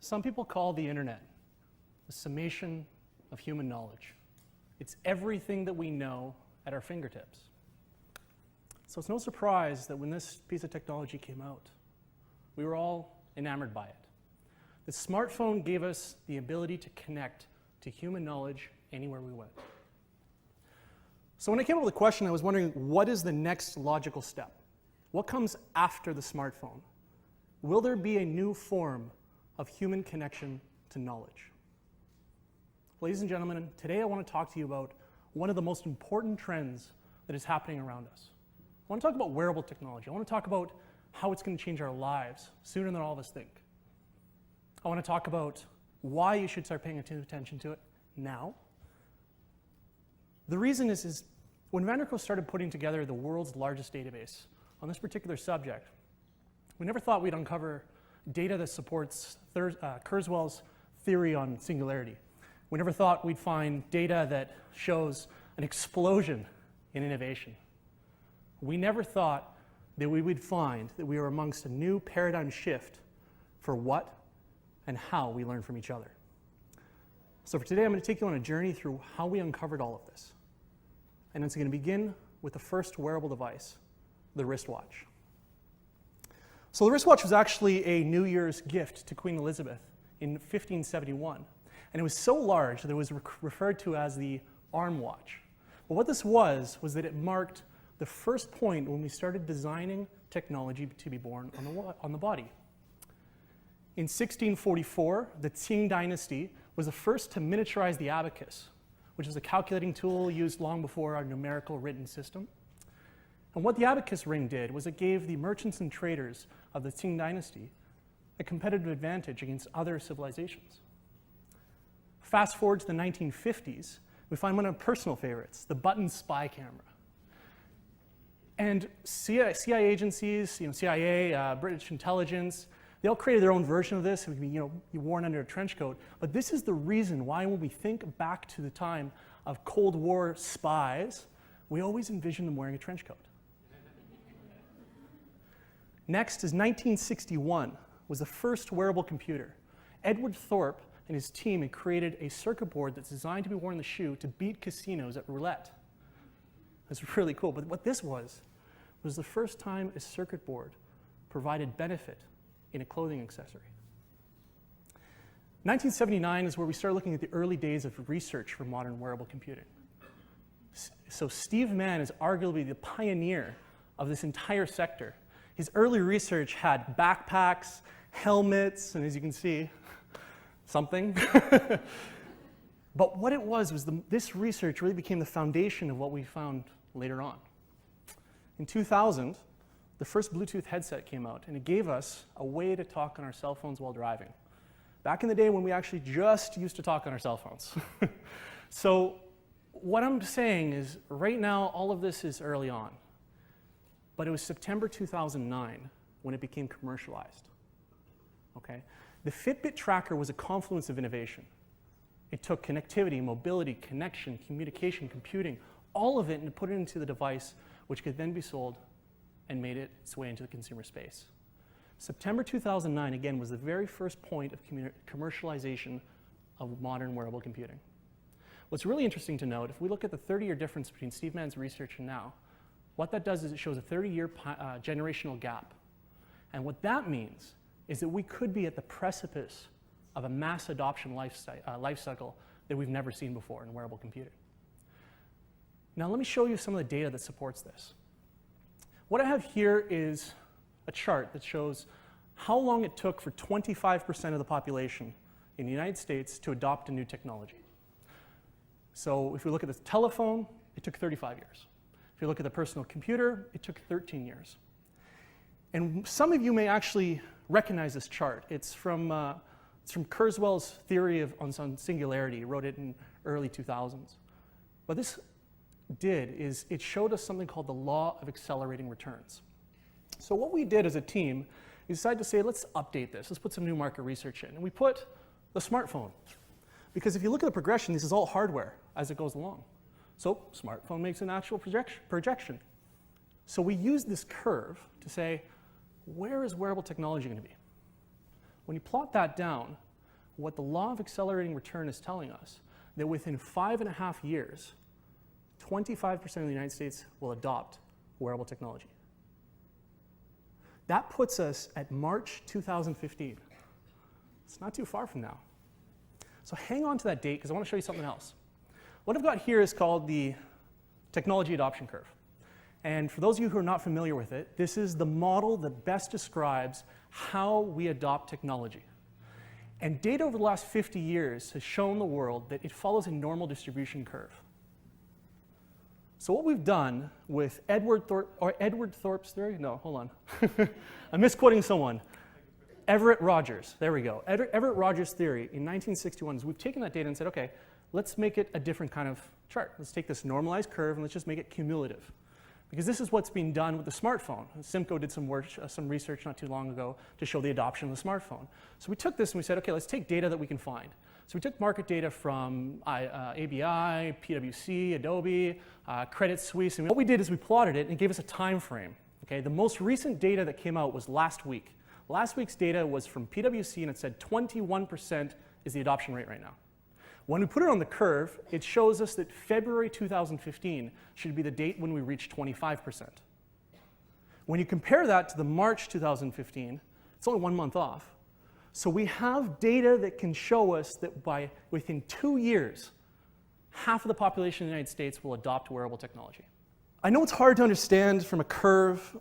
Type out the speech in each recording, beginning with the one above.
Some people call the internet the summation of human knowledge. It's everything that we know at our fingertips. So it's no surprise that when this piece of technology came out, we were all enamored by it. The smartphone gave us the ability to connect to human knowledge anywhere we went. So when I came up with the question, I was wondering, what is the next logical step? What comes after the smartphone? Will there be a new form of human connection to knowledge? Ladies and gentlemen, today I want to talk to you about one of the most important trends that is happening around us. I want to talk about wearable technology. I want to talk about how it's going to change our lives sooner than all of us think. I want to talk about why you should start paying attention to it now. The reason is when Vanderco started putting together the world's largest database on this particular subject, we never thought we'd uncover data that supports Kurzweil's theory on singularity. We never thought we'd find data that shows an explosion in innovation. We never thought that we would find that we were amongst a new paradigm shift for what and how we learn from each other. So for today, I'm going to take you on a journey through how we uncovered all of this. And it's going to begin with the first wearable device, the wristwatch. So the wristwatch was actually a New Year's gift to Queen Elizabeth in 1571. And it was so large that it was referred to as the arm watch. But what this was that it marked the first point when we started designing technology to be born on the body. In 1644, the Qing dynasty was the first to miniaturize the abacus, which is a calculating tool used long before our numerical written system. And what the abacus ring did was it gave the merchants and traders of the Qing dynasty a competitive advantage against other civilizations. Fast forward to the 1950s, we find one of our personal favorites, the button spy camera. And CIA agencies, CIA, British intelligence, they all created their own version of this. It would be, be worn under a trench coat. But this is the reason why when we think back to the time of Cold War spies, we always envision them wearing a trench coat. Next is 1961, was the first wearable computer. Edward Thorpe and his team had created a circuit board that's designed to be worn in the shoe to beat casinos at roulette. That's really cool. But what this was the first time a circuit board provided benefit in a clothing accessory. 1979 is where we started looking at the early days of research for modern wearable computing. So Steve Mann is arguably the pioneer of this entire sector. His early research had backpacks, helmets, and as you can see, something. But what it was this research really became the foundation of what we found later on. In 2000, the first Bluetooth headset came out, and it gave us a way to talk on our cell phones while driving. Back in the day when we actually just used to talk on our cell phones. So what I'm saying is, right now, all of this is early on. But it was September 2009 when it became commercialized. Okay? The Fitbit tracker was a confluence of innovation. It took connectivity, mobility, connection, communication, computing, all of it, and put it into the device, which could then be sold and made its way into the consumer space. September 2009, again, was the very first point of commercialization of modern wearable computing. What's really interesting to note, if we look at the 30-year difference between Steve Mann's research and now, what that does is it shows a 30-year generational gap. And what that means is that we could be at the precipice of a mass adoption life cycle that we've never seen before in wearable computing. Now let me show you some of the data that supports this. What I have here is a chart that shows how long it took for 25% of the population in the United States to adopt a new technology. So if we look at the telephone, it took 35 years. If you look at the personal computer, it took 13 years. And some of you may actually recognize this chart. It's from Kurzweil's theory on singularity. He wrote it in early 2000s. What this did is it showed us something called the law of accelerating returns. So what we did as a team, we decided to say, let's update this. Let's put some new market research in. And we put the smartphone. Because if you look at the progression, this is all hardware as it goes along. So smartphone makes a natural projection. So we used this curve to say, where is wearable technology going to be? When you plot that down, what the law of accelerating return is telling us, that within 5.5 years, 25% of the United States will adopt wearable technology. That puts us at March 2015. It's not too far from now. So hang on to that date, because I want to show you something else. What I've got here is called the technology adoption curve. And for those of you who are not familiar with it, this is the model that best describes how we adopt technology. And data over the last 50 years has shown the world that it follows a normal distribution curve. So what we've done with Edward Thorp's theory, no, hold on. I'm misquoting someone. Everett Rogers, there we go. Everett Rogers' theory in 1961 is we've taken that data and said, okay, let's make it a different kind of chart. Let's take this normalized curve and let's just make it cumulative. Because this is what's being done with the smartphone. Simco did some work, some research not too long ago to show the adoption of the smartphone. So we took this and we said, okay, let's take data that we can find. So we took market data from ABI, PwC, Adobe, Credit Suisse, and what we did is we plotted it and it gave us a time frame. Okay? The most recent data that came out was last week. Last week's data was from PwC and it said 21% is the adoption rate right now. When we put it on the curve, it shows us that February 2015 should be the date when we reach 25%. When you compare that to the March 2015, it's only 1 month off. So we have data that can show us that within 2 years, half of the population of the United States will adopt wearable technology. I know it's hard to understand from a curve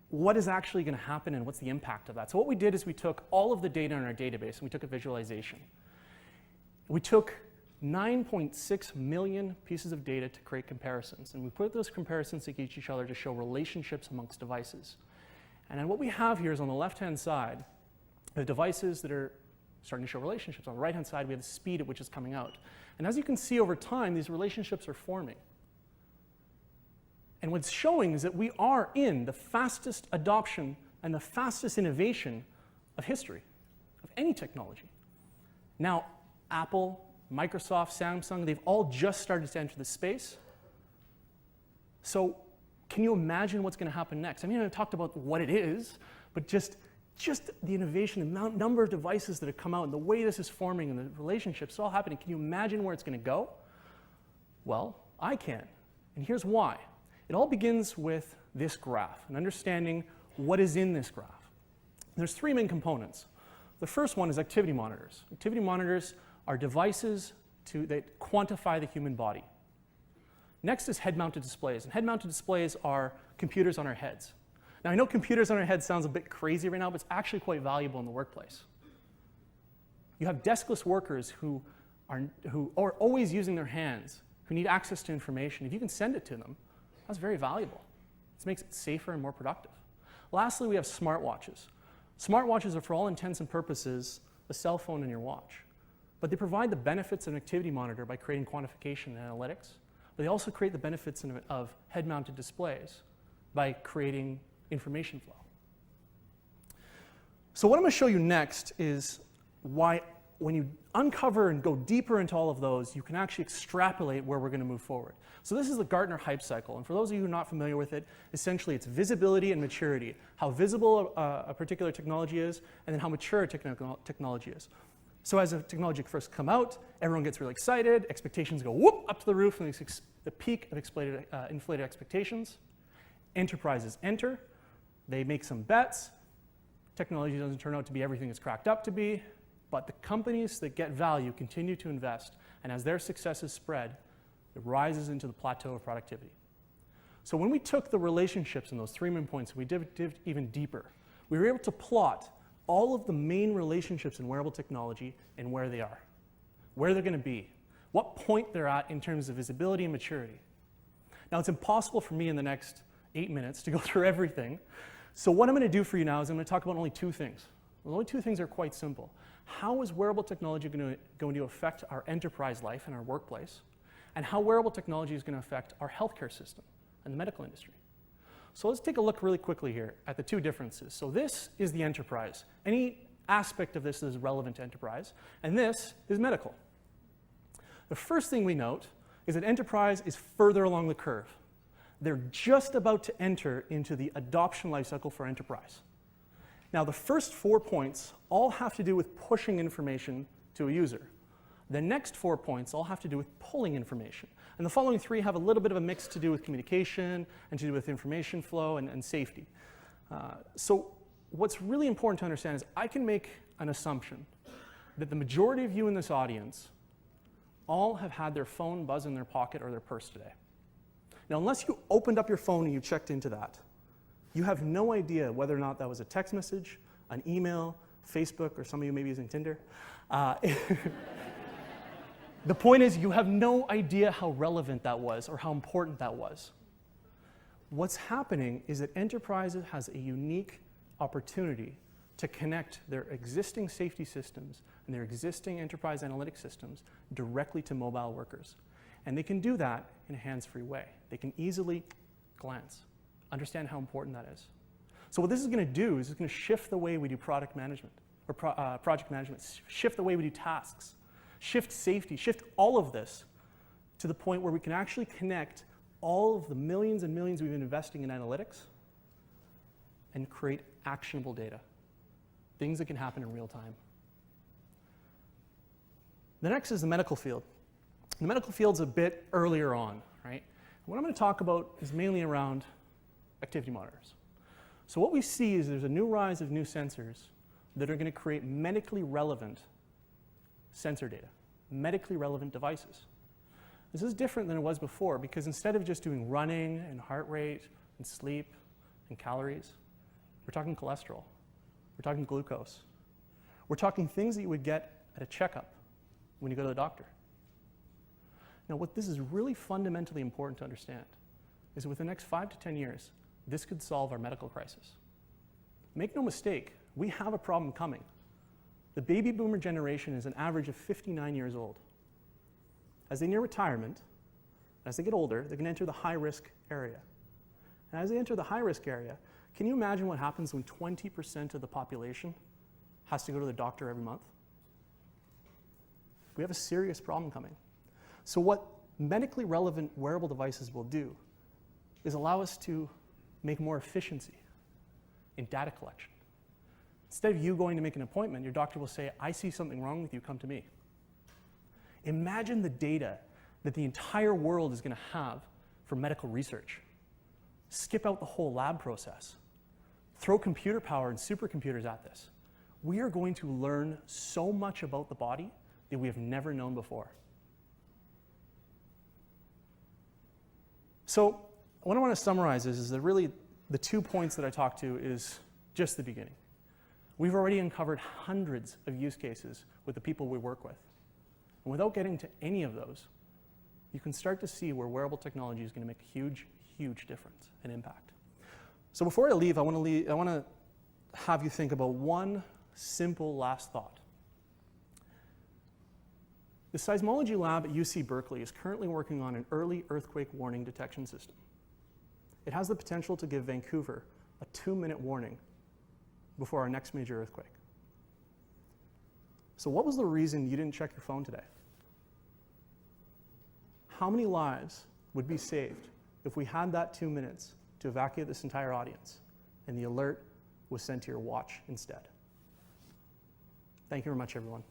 what is actually going to happen and what's the impact of that. So what we did is we took all of the data in our database and we took a visualization. We took 9.6 million pieces of data to create comparisons, and we put those comparisons against each other to show relationships amongst devices. And then what we have here is on the left-hand side, the devices that are starting to show relationships. On the right-hand side, we have the speed at which it's coming out. And as you can see over time, these relationships are forming. And what's showing is that we are in the fastest adoption and the fastest innovation of history, of any technology. Now, Apple, Microsoft, Samsung, they've all just started to enter the space. So can you imagine what's going to happen next? I mean, I talked about what it is, but just the innovation, the number of devices that have come out and the way this is forming and the relationships, it's all happening. Can you imagine where it's going to go? Well, I can. And here's why. It all begins with this graph and understanding what is in this graph. There's 3 main components. The first one is activity monitors. Activity monitors are devices that quantify the human body. Next is head-mounted displays. And head-mounted displays are computers on our heads. Now, I know computers on our heads sounds a bit crazy right now, but it's actually quite valuable in the workplace. You have deskless workers who are always using their hands, who need access to information. If you can send it to them, that's very valuable. This makes it safer and more productive. Lastly, we have smartwatches. Smartwatches are, for all intents and purposes, a cell phone in your watch. But they provide the benefits of an activity monitor by creating quantification and analytics. But they also create the benefits of head-mounted displays by creating information flow. So what I'm going to show you next is why, when you uncover and go deeper into all of those, you can actually extrapolate where we're going to move forward. So this is the Gartner hype cycle. And for those of you who are not familiar with it, essentially it's visibility and maturity. How visible a particular technology is, and then how mature a technology is. So as a technology first come out, everyone gets really excited, expectations go whoop up to the roof, and the peak of inflated expectations. Enterprises enter, they make some bets. Technology doesn't turn out to be everything it's cracked up to be, but the companies that get value continue to invest, and as their successes spread, it rises into the plateau of productivity. So when we took the relationships in those 3 main points, we dived even deeper. We were able to plot all of the main relationships in wearable technology and where they are, where they're going to be, what point they're at in terms of visibility and maturity. Now, it's impossible for me in the next 8 minutes to go through everything. So what I'm going to do for you now is I'm going to talk about only 2 things. The only 2 things are quite simple. How is wearable technology going to affect our enterprise life and our workplace? And how wearable technology is going to affect our healthcare system and the medical industry? So let's take a look really quickly here at the 2 differences. So this is the enterprise. Any aspect of this is relevant to enterprise. And this is medical. The first thing we note is that enterprise is further along the curve. They're just about to enter into the adoption lifecycle for enterprise. Now, the first 4 points all have to do with pushing information to a user. The next 4 points all have to do with pulling information. And the following 3 have a little bit of a mix to do with communication and to do with information flow and safety. So what's really important to understand is I can make an assumption that the majority of you in this audience all have had their phone buzz in their pocket or their purse today. Now, unless you opened up your phone and you checked into that, you have no idea whether or not that was a text message, an email, Facebook, or some of you may be using Tinder. The point is, you have no idea how relevant that was or how important that was. What's happening is that enterprises has a unique opportunity to connect their existing safety systems and their existing enterprise analytics systems directly to mobile workers. And they can do that in a hands-free way. They can easily glance, understand how important that is. So what this is going to do is it's going to shift the way we do product management, or project management, shift the way we do tasks, shift safety, shift all of this to the point where we can actually connect all of the millions and millions we've been investing in analytics and create actionable data, things that can happen in real time. The next is the medical field. The medical field's a bit earlier on, right? What I'm going to talk about is mainly around activity monitors. So what we see is there's a new rise of new sensors that are going to create medically relevant sensor data, medically relevant devices. This is different than it was before because instead of just doing running and heart rate and sleep and calories, we're talking cholesterol, we're talking glucose, we're talking things that you would get at a checkup when you go to the doctor. Now, what this is really fundamentally important to understand is that within the next 5 to 10 years, this could solve our medical crisis. Make no mistake, we have a problem coming. The baby boomer generation is an average of 59 years old. As they near retirement, as they get older, they're going to enter the high-risk area. And as they enter the high-risk area, can you imagine what happens when 20% of the population has to go to the doctor every month? We have a serious problem coming. So what medically relevant wearable devices will do is allow us to make more efficiency in data collection. Instead of you going to make an appointment, your doctor will say, I see something wrong with you, come to me. Imagine the data that the entire world is going to have for medical research. Skip out the whole lab process. Throw computer power and supercomputers at this. We are going to learn so much about the body that we have never known before. So what I want to summarize is that really the 2 points that I talked to is just the beginning. We've already uncovered hundreds of use cases with the people we work with. And without getting to any of those, you can start to see where wearable technology is going to make a huge, huge difference and impact. So before I leave, I want to have you think about one simple last thought. The seismology lab at UC Berkeley is currently working on an early earthquake warning detection system. It has the potential to give Vancouver a 2-minute warning before our next major earthquake. So what was the reason you didn't check your phone today? How many lives would be saved if we had that 2 minutes to evacuate this entire audience and the alert was sent to your watch instead? Thank you very much, everyone.